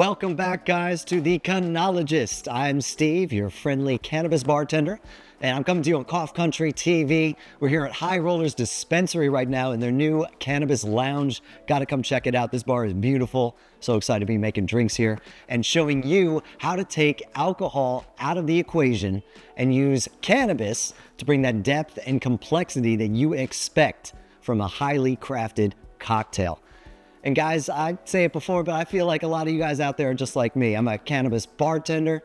Welcome back, guys, to the Cannologist. I'm Steve, your friendly cannabis bartender, and I'm coming to you on Cough Country TV. We're here at High Rollers Dispensary right now in their new Cannabis Lounge. Got to come check it out. This bar is beautiful. So excited to be making drinks here and showing you how to take alcohol out of the equation and use cannabis to bring that depth and complexity that you expect from a highly crafted cocktail. And guys, I say it before, but I feel like a lot of you guys out there are just like me. I'm a cannabis bartender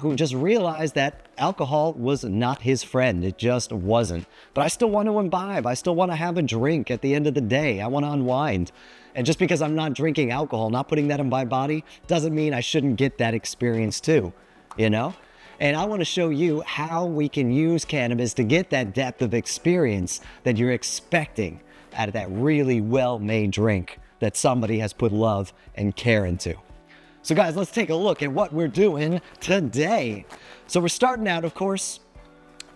who just realized that alcohol was not his friend. It just wasn't. But I still want to imbibe. I still want to have a drink at the end of the day. I want to unwind. And just because I'm not drinking alcohol, not putting that in my body, doesn't mean I shouldn't get that experience too, you know? And I want to show you how we can use cannabis to get that depth of experience that you're expecting out of that really well-made drink that somebody has put love and care into. So guys, let's take a look at what we're doing today. So we're starting out, of course,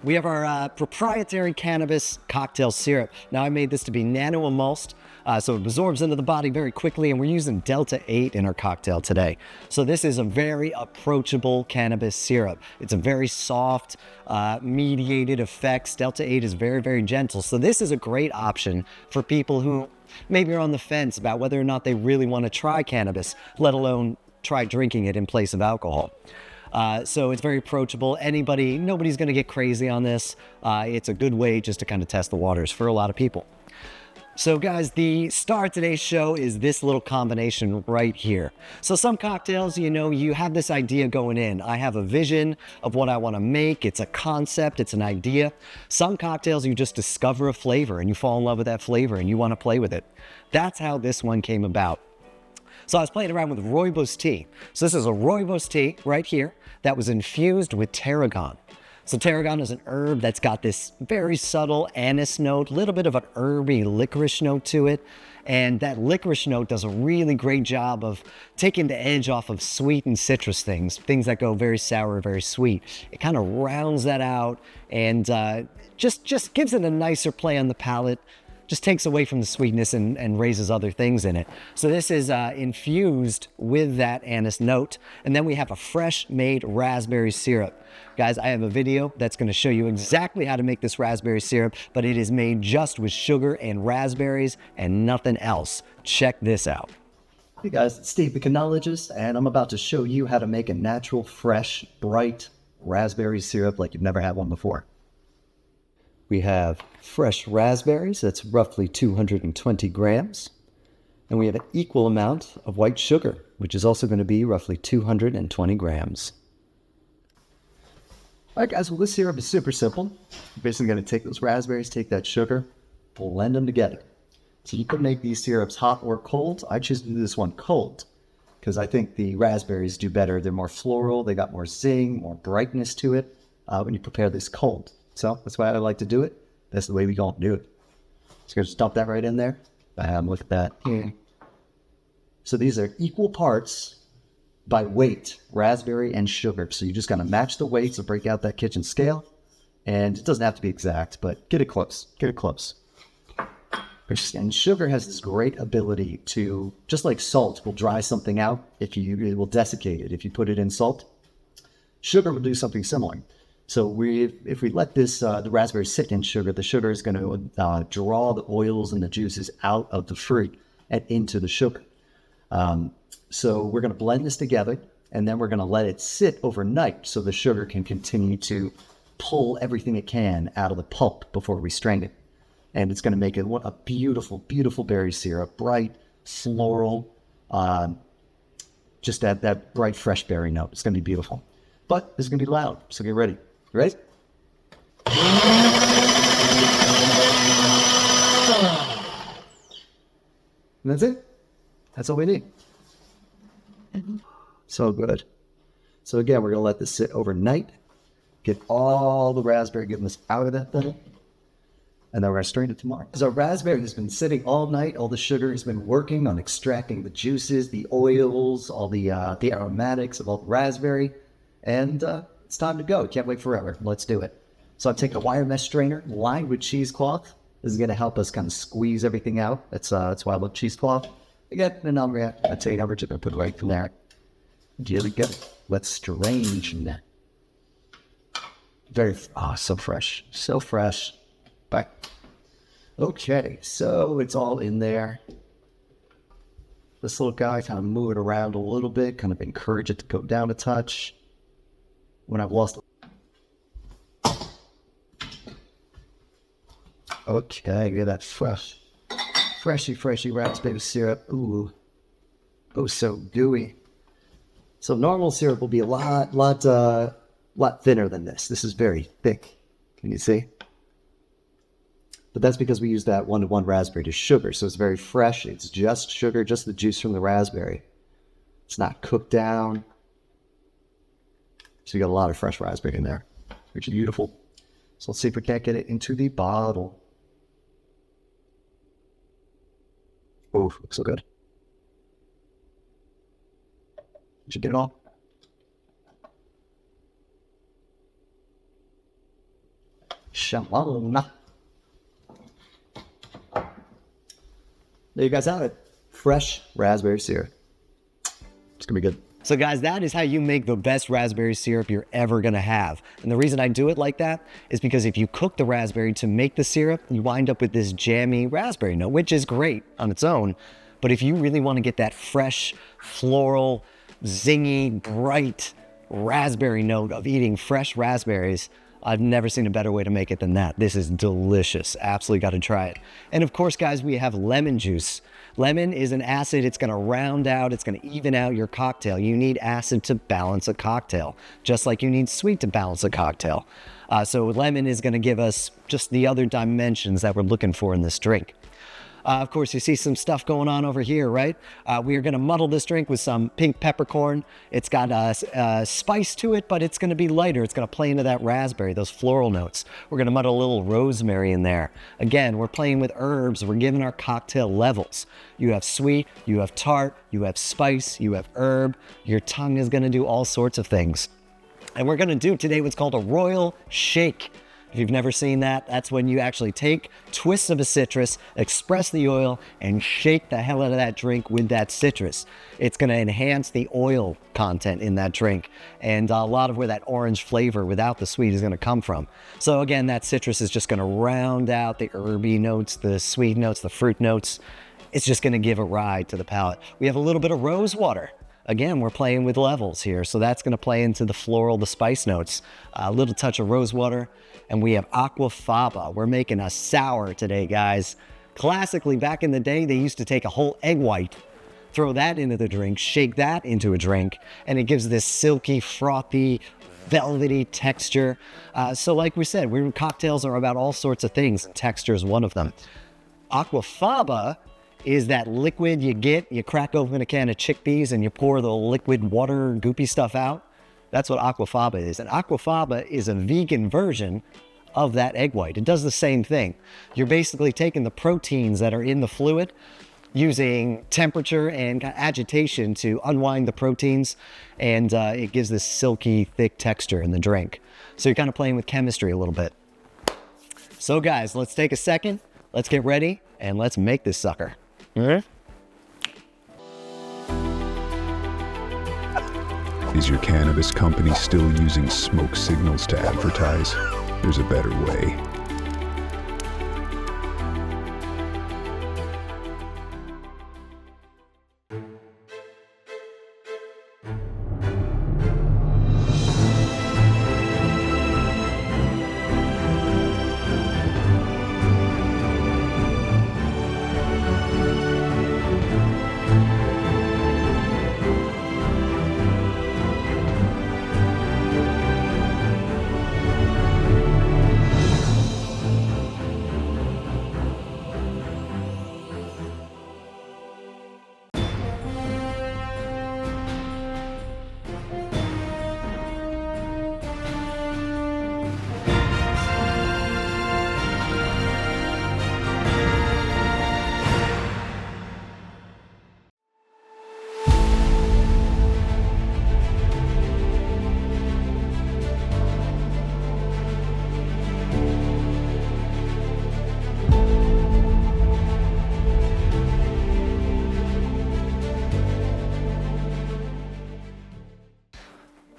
we have our proprietary cannabis cocktail syrup. Now I made this to be nano-emulsed, so it absorbs into the body very quickly, and we're using Delta 8 in our cocktail today. So this is a very approachable cannabis syrup. It's a very soft, mediated effects. Delta 8 is very, very gentle. So this is a great option for people who maybe are on the fence about whether or not they really want to try cannabis, let alone try drinking it in place of alcohol. So it's very approachable. Nobody's going to get crazy on this. It's a good way just to kind of test the waters for a lot of people. So guys, the star of today's show is this little combination right here. So some cocktails, you have this idea going in. I have a vision of what I want to make. It's a concept, it's an idea. Some cocktails, you just discover a flavor and you fall in love with that flavor and you want to play with it. That's how this one came about. So I was playing around with rooibos tea. So this is a rooibos tea right here that was infused with tarragon. So tarragon is an herb that's got this very subtle anise note, a little bit of an herby licorice note to it. And that licorice note does a really great job of taking the edge off of sweet and citrus things that go very sour, very sweet. It kind of rounds that out and just gives it a nicer play on the palate. Just takes away from the sweetness and raises other things in it. So this is infused with that anise note. And then we have a fresh made raspberry syrup. Guys, I have a video that's gonna show you exactly how to make this raspberry syrup, but it is made just with sugar and raspberries and nothing else. Check this out. Hey guys, it's Steve the Cannologist, and I'm about to show you how to make a natural, fresh, bright raspberry syrup like you've never had one before. We have fresh raspberries, that's roughly 220 grams. And we have an equal amount of white sugar, which is also going to be roughly 220 grams. All right, guys, well, this syrup is super simple. You're basically going to take those raspberries, take that sugar, blend them together. So you can make these syrups hot or cold. I choose to do this one cold because I think the raspberries do better. They're more floral, they got more zing, more brightness to it when you prepare this cold. So that's why I like to do it. That's the way we gonna do it. So gonna just dump that right in there. Bam, look at that. So these are equal parts by weight, raspberry and sugar. So you just gotta match the weights to break out that kitchen scale. And it doesn't have to be exact, but get it close, get it close. And sugar has this great ability to, just like salt will dry something out, it will desiccate it. If you put it in salt, sugar will do something similar. So if we let this the raspberry sit in sugar, the sugar is going to draw the oils and the juices out of the fruit and into the sugar. So we're going to blend this together, and then we're going to let it sit overnight so the sugar can continue to pull everything it can out of the pulp before we strain it. And it's going to make it a beautiful, beautiful berry syrup, bright, floral, just that bright, fresh berry note. It's going to be beautiful. But it's going to be loud, so get ready. You ready? And that's it. That's all we need. So good. So again, we're going to let this sit overnight. Get all the raspberry goodness out of that thing. And then we're going to strain it tomorrow. Because our raspberry has been sitting all night. All the sugar has been working on extracting the juices, the oils, all the aromatics of all the raspberry. And it's time to go. Can't wait forever. Let's do it. So I'm taking a wire mesh strainer lined with cheesecloth. This is going to help us kind of squeeze everything out. That's why I love cheesecloth. Again, and I'll take average and put it right from there. Really good. Let's strain that. So fresh. So fresh. Back. Okay, so it's all in there. This little guy, kind of move it around a little bit, kind of encourage it to go down a touch. When I've lost. Okay, get that freshy raspberry syrup. Ooh. Oh, so gooey. So normal syrup will be a lot thinner than this. This is very thick. Can you see? But that's because we use that 1-to-1 raspberry to sugar, so it's very fresh. It's just sugar, just the juice from the raspberry. It's not cooked down. So you got a lot of fresh raspberry in there, which is beautiful. So let's see if we can't get it into the bottle. Oh, looks so good. Should get it all. Shalom. There you guys have it. Fresh raspberry syrup. It's gonna be good. So guys, that is how you make the best raspberry syrup you're ever gonna have. And the reason I do it like that is because if you cook the raspberry to make the syrup, you wind up with this jammy raspberry note, which is great on its own. But if you really wanna get that fresh, floral, zingy, bright raspberry note of eating fresh raspberries, I've never seen a better way to make it than that. This is delicious. Absolutely got to try it. And of course, guys, we have lemon juice. Lemon is an acid. It's going to round out, it's going to even out your cocktail. You need acid to balance a cocktail, just like you need sweet to balance a cocktail. So lemon is going to give us just the other dimensions that we're looking for in this drink. Of course, you see some stuff going on over here, right? We are going to muddle this drink with some pink peppercorn. It's got a spice to it, but it's going to be lighter. It's going to play into that raspberry, those floral notes. We're going to muddle a little rosemary in there. Again, we're playing with herbs. We're giving our cocktail levels. You have sweet, you have tart, you have spice, you have herb. Your tongue is going to do all sorts of things. And we're going to do today what's called a royal shake. If you've never seen that, that's when you actually take twists of a citrus, express the oil, and shake the hell out of that drink with that citrus. It's going to enhance the oil content in that drink and a lot of where that orange flavor without the sweet is going to come from. So again, that citrus is just going to round out the herby notes, the sweet notes, the fruit notes. It's just going to give a ride to the palate. We have a little bit of rose water. Again, we're playing with levels here, so that's going to play into the floral, the spice notes. A little touch of rose water, and we have aquafaba. We're making a sour today, guys. Classically, back in the day, they used to take a whole egg white, throw that into the drink, shake that into a drink, and it gives this silky, frothy, velvety texture. So like we said, cocktails are about all sorts of things, and texture is one of them. Aquafaba is that liquid you crack open a can of chickpeas and you pour the liquid water, goopy stuff out. That's what aquafaba is. And aquafaba is a vegan version of that egg white. It does the same thing. You're basically taking the proteins that are in the fluid, using temperature and agitation to unwind the proteins, and it gives this silky, thick texture in the drink. So you're kind of playing with chemistry a little bit. So guys, let's take a second, let's get ready, and let's make this sucker. Is your cannabis company still using smoke signals to advertise? There's a better way.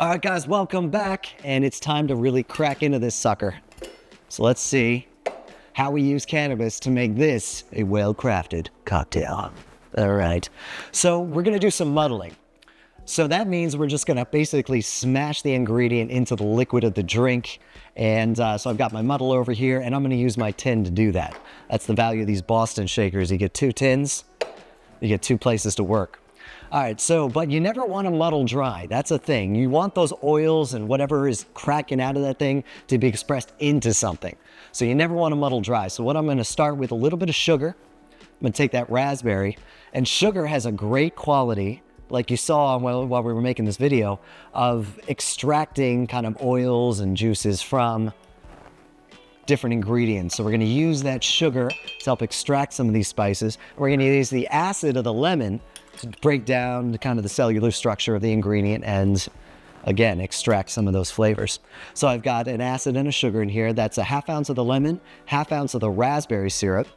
All right, guys, welcome back. And it's time to really crack into this sucker. So let's see how we use cannabis to make this a well-crafted cocktail. All right, so we're gonna do some muddling. So that means we're just gonna basically smash the ingredient into the liquid of the drink. And so I've got my muddle over here, and I'm gonna use my tin to do that. That's the value of these Boston shakers. You get 2 tins, you get 2 places to work. All right, but you never want to muddle dry. That's a thing. You want those oils and whatever is cracking out of that thing to be expressed into something. So you never want to muddle dry. So what I'm going to start with a little bit of sugar. I'm going to take that raspberry, and sugar has a great quality, like you saw while we were making this video, of extracting kind of oils and juices from different ingredients. So we're going to use that sugar to help extract some of these spices. We're going to use the acid of the lemon to break down kind of the cellular structure of the ingredient and, again, extract some of those flavors. So I've got an acid and a sugar in here. That's a 1/2 ounce of the lemon, 1/2 ounce of the raspberry syrup.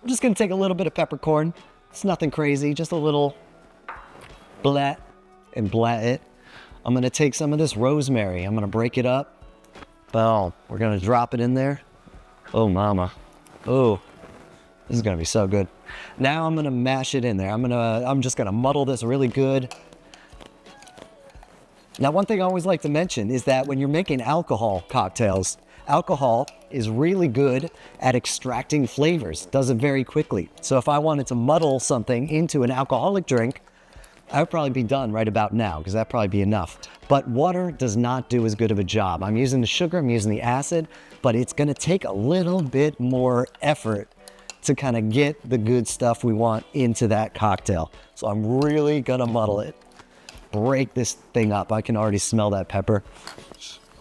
I'm just going to take a little bit of peppercorn. It's nothing crazy, just a little blat and blat it. I'm going to take some of this rosemary. I'm going to break it up. Boom. We're going to drop it in there. Oh, mama. Oh, this is going to be so good. Now I'm going to mash it in there. I'm just going to muddle this really good. Now, one thing I always like to mention is that when you're making alcohol cocktails, alcohol is really good at extracting flavors. It does it very quickly. So if I wanted to muddle something into an alcoholic drink, I would probably be done right about now, because that'd probably be enough. But water does not do as good of a job. I'm using the sugar, I'm using the acid, but it's going to take a little bit more effort to kind of get the good stuff we want into that cocktail. So I'm really gonna muddle it. Break this thing up. I can already smell that pepper.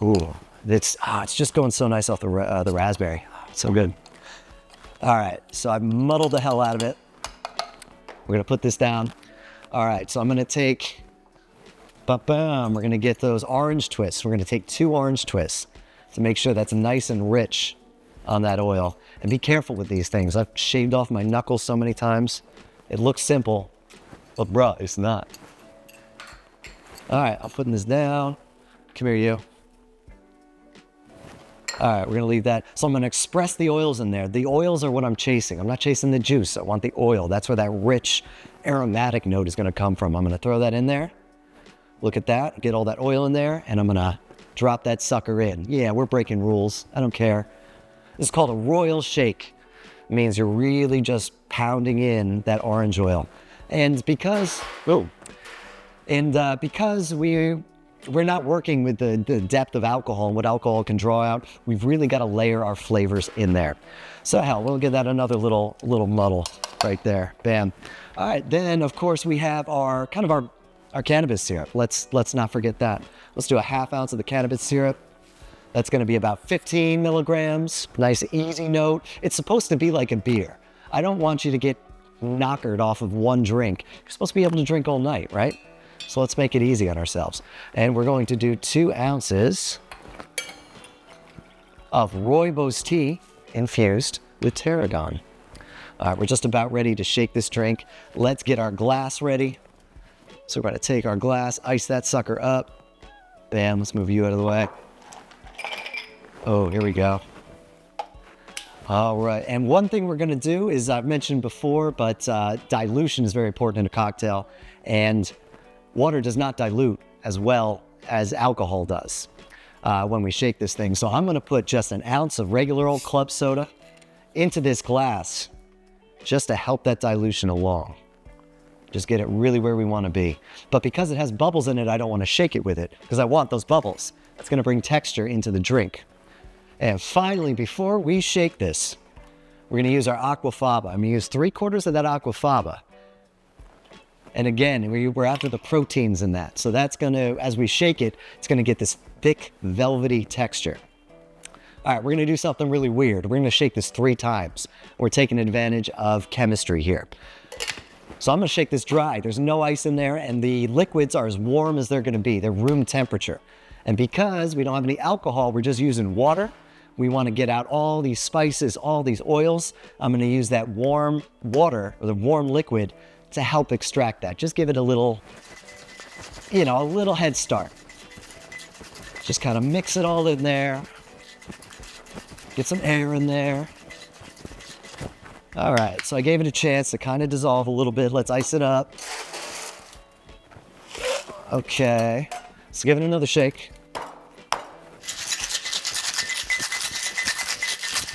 Ooh, it's just going so nice off the raspberry. So good. All right, so I've muddled the hell out of it. We're gonna put this down. All right, so I'm gonna take, we're gonna get those orange twists. We're gonna take 2 orange twists to make sure that's nice and rich on that oil. And be careful with these things. I've shaved off my knuckles so many times. It looks simple, but bruh, it's not. All right, I'm putting this down. Come here, you. All right, we're gonna leave that. So I'm gonna express the oils in there. The oils are what I'm chasing. I'm not chasing the juice. I want the oil. That's where that rich aromatic note is gonna come from. I'm gonna throw that in there. Look at that, get all that oil in there, and I'm gonna drop that sucker in. Yeah, we're breaking rules. I don't care. This is called a royal shake. It means you're really just pounding in that orange oil. And because we're not working with the depth of alcohol and what alcohol can draw out, we've really got to layer our flavors in there. So hell, we'll give that another little muddle right there. Bam. All right, then of course we have our cannabis syrup. Let's not forget that. Let's do a 1/2 ounce of the cannabis syrup. That's going to be about 15 milligrams. Nice, easy note. It's supposed to be like a beer. I don't want you to get knockered off of one drink. You're supposed to be able to drink all night, right? So let's make it easy on ourselves. And we're going to do 2 ounces of rooibos tea infused with tarragon. All right, we're just about ready to shake this drink. Let's get our glass ready. So we're going to take our glass, ice that sucker up. Bam, let's move you out of the way. Oh, here we go. All right, and one thing we're gonna do is, I've mentioned before, but dilution is very important in a cocktail, and water does not dilute as well as alcohol does when we shake this thing. So I'm gonna put just 1 ounce of regular old club soda into this glass just to help that dilution along. Just get it really where we wanna be. But because it has bubbles in it, I don't wanna shake it with it, because I want those bubbles. That's gonna bring texture into the drink. And finally, before we shake this, we're gonna use our aquafaba. I'm gonna use 3/4 of that aquafaba. And again, we're after the proteins in that. So that's gonna, as we shake it, it's gonna get this thick, velvety texture. All right, we're gonna do something really weird. We're gonna shake this 3 times. We're taking advantage of chemistry here. So I'm gonna shake this dry. There's no ice in there, and the liquids are as warm as they're gonna be. They're room temperature. And because we don't have any alcohol, we're just using water. We wanna get out all these spices, all these oils. I'm gonna use that warm water, or the warm liquid, to help extract that. Just give it a little, a little head start. Just kind of mix it all in there. Get some air in there. All right, so I gave it a chance to kind of dissolve a little bit. Let's ice it up. Okay, let's give it another shake.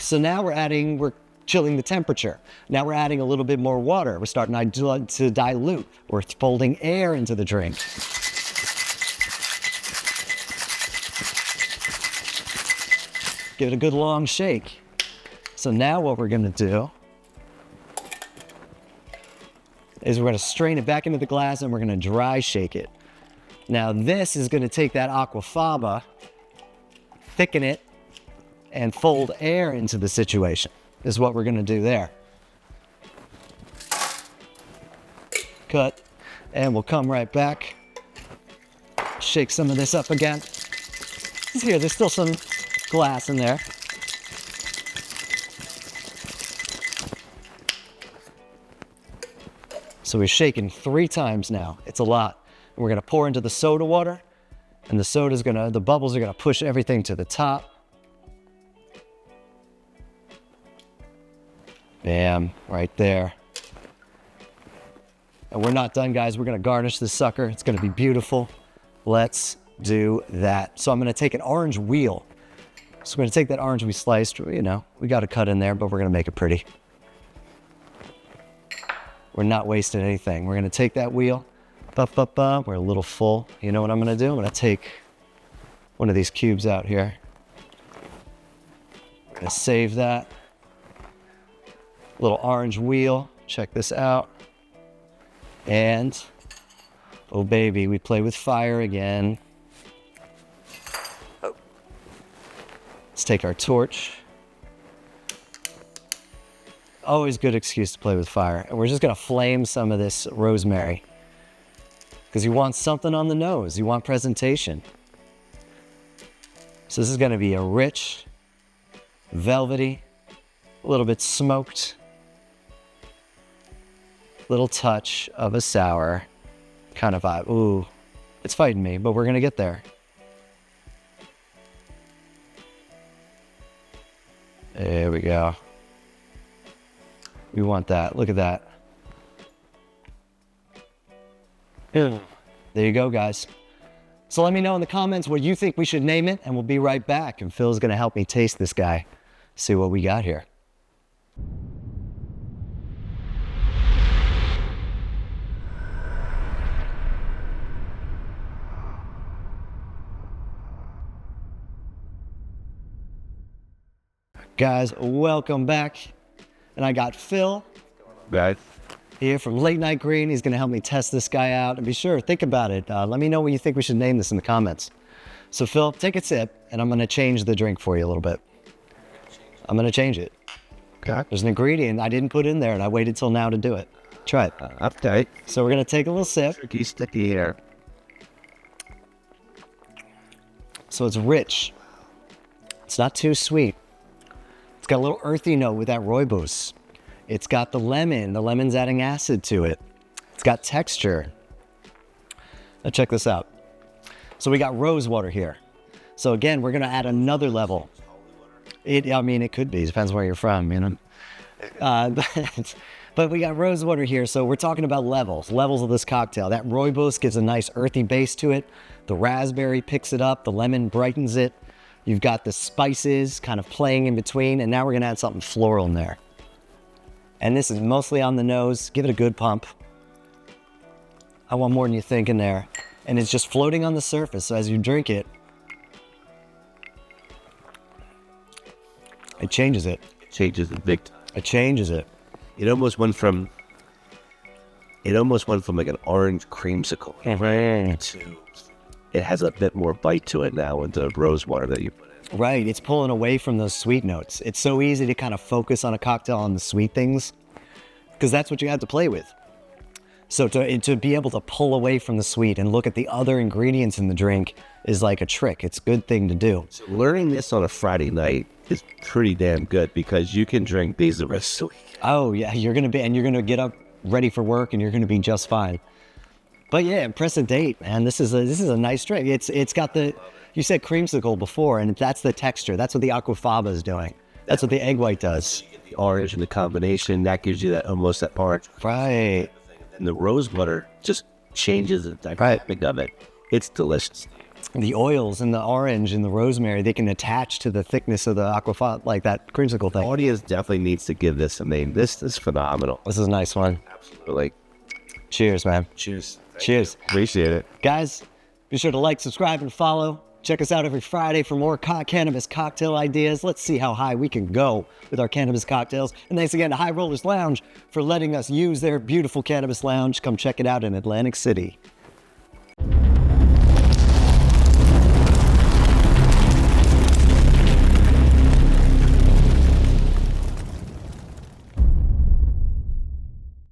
So now we're chilling the temperature. Now we're adding a little bit more water. We're starting to dilute. We're folding air into the drink. Give it a good long shake. So now what we're gonna do is we're gonna strain it back into the glass and we're gonna dry shake it. Now this is gonna take that aquafaba, thicken it, and fold air into the situation, is what we're gonna do there. Cut, and we'll come right back. Shake some of this up again. Here, there's still some glass in there. So we're shaking 3 times now. It's a lot. And we're gonna pour into the soda water, and the bubbles are gonna push everything to the top. Bam, right there. And we're not done, guys. We're gonna garnish this sucker. It's gonna be beautiful. Let's do that. So I'm gonna take an orange wheel. So we're gonna take that orange we sliced, we got a cut in there, but we're gonna make it pretty. We're not wasting anything. We're gonna take that wheel, we're a little full. You know what I'm gonna do? I'm gonna take one of these cubes out here. I'm gonna save that. Little orange wheel, check this out. And, oh baby, we play with fire again. Let's take our torch. Always good excuse to play with fire. And we're just gonna flame some of this rosemary. Because you want something on the nose, you want presentation. So this is gonna be a rich, velvety, a little bit smoked, little touch of a sour kind of vibe. Ooh, it's fighting me, but we're gonna get there. There we go. We want that. Look at that. There you go, guys. So let me know in the comments what you think we should name it, and we'll be right back. And Phil's gonna help me taste this guy, see what we got here. Guys, welcome back. And I got Phil here from Late Night Green. He's gonna help me test this guy out. And be sure, think about it. Let me know what you think we should name this in the comments. So Phil, take a sip, and I'm gonna change the drink for you a little bit. I'm gonna change it. Okay. There's an ingredient I didn't put in there, and I waited till now to do it. Try it. Update. So we're gonna take a little sip. Tricky, sticky here. So it's rich. It's not too sweet. It's got a little earthy note with that rooibos. It's got the lemon. The lemon's adding acid to it. It's got texture. Now check this out. So we got rose water here. So again, we're gonna add another level. I mean, it could be. Depends where you're from, you know. But we got rose water here. So we're talking about levels of this cocktail. That rooibos gives a nice earthy base to it. The raspberry picks it up. The lemon brightens it. You've got the spices kind of playing in between, and now we're gonna add something floral in there. And this is mostly on the nose. Give it a good pump. I want more than you think in there. And it's just floating on the surface, so as you drink it, it changes it. It changes it big time. It changes it. It almost went from like an orange creamsicle to it has a bit more bite to it now with the rose water that you put in. Right, it's pulling away from those sweet notes. It's so easy to kind of focus on a cocktail on the sweet things because that's what you have to play with. So to be able to pull away from the sweet and look at the other ingredients in the drink is like a trick. It's a good thing to do. So learning this on a Friday night is pretty damn good because you can drink these the rest of the week. Oh yeah, you're gonna get up ready for work and you're gonna be just fine. But yeah, impress a date, man. This is a nice drink. It's got the You said creamsicle before, and that's the texture. That's what the aquafaba is doing. That's what the egg white does. The orange and the combination, that gives you that almost that orange. Right. And the rose butter just changes the dynamic of it. It's delicious. The oils and the orange and the rosemary, they can attach to the thickness of the aquafaba, like that creamsicle The thing. audience definitely needs to give this a name. This is phenomenal. This is a nice one. Absolutely. Cheers, man. Cheers. Cheers. Appreciate it. Guys, be sure to like, subscribe, and follow. Check us out every Friday for more cannabis cocktail ideas. Let's see how high we can go with our cannabis cocktails. And thanks again to High Rollers Lounge for letting us use their beautiful cannabis lounge. Come check it out in Atlantic City.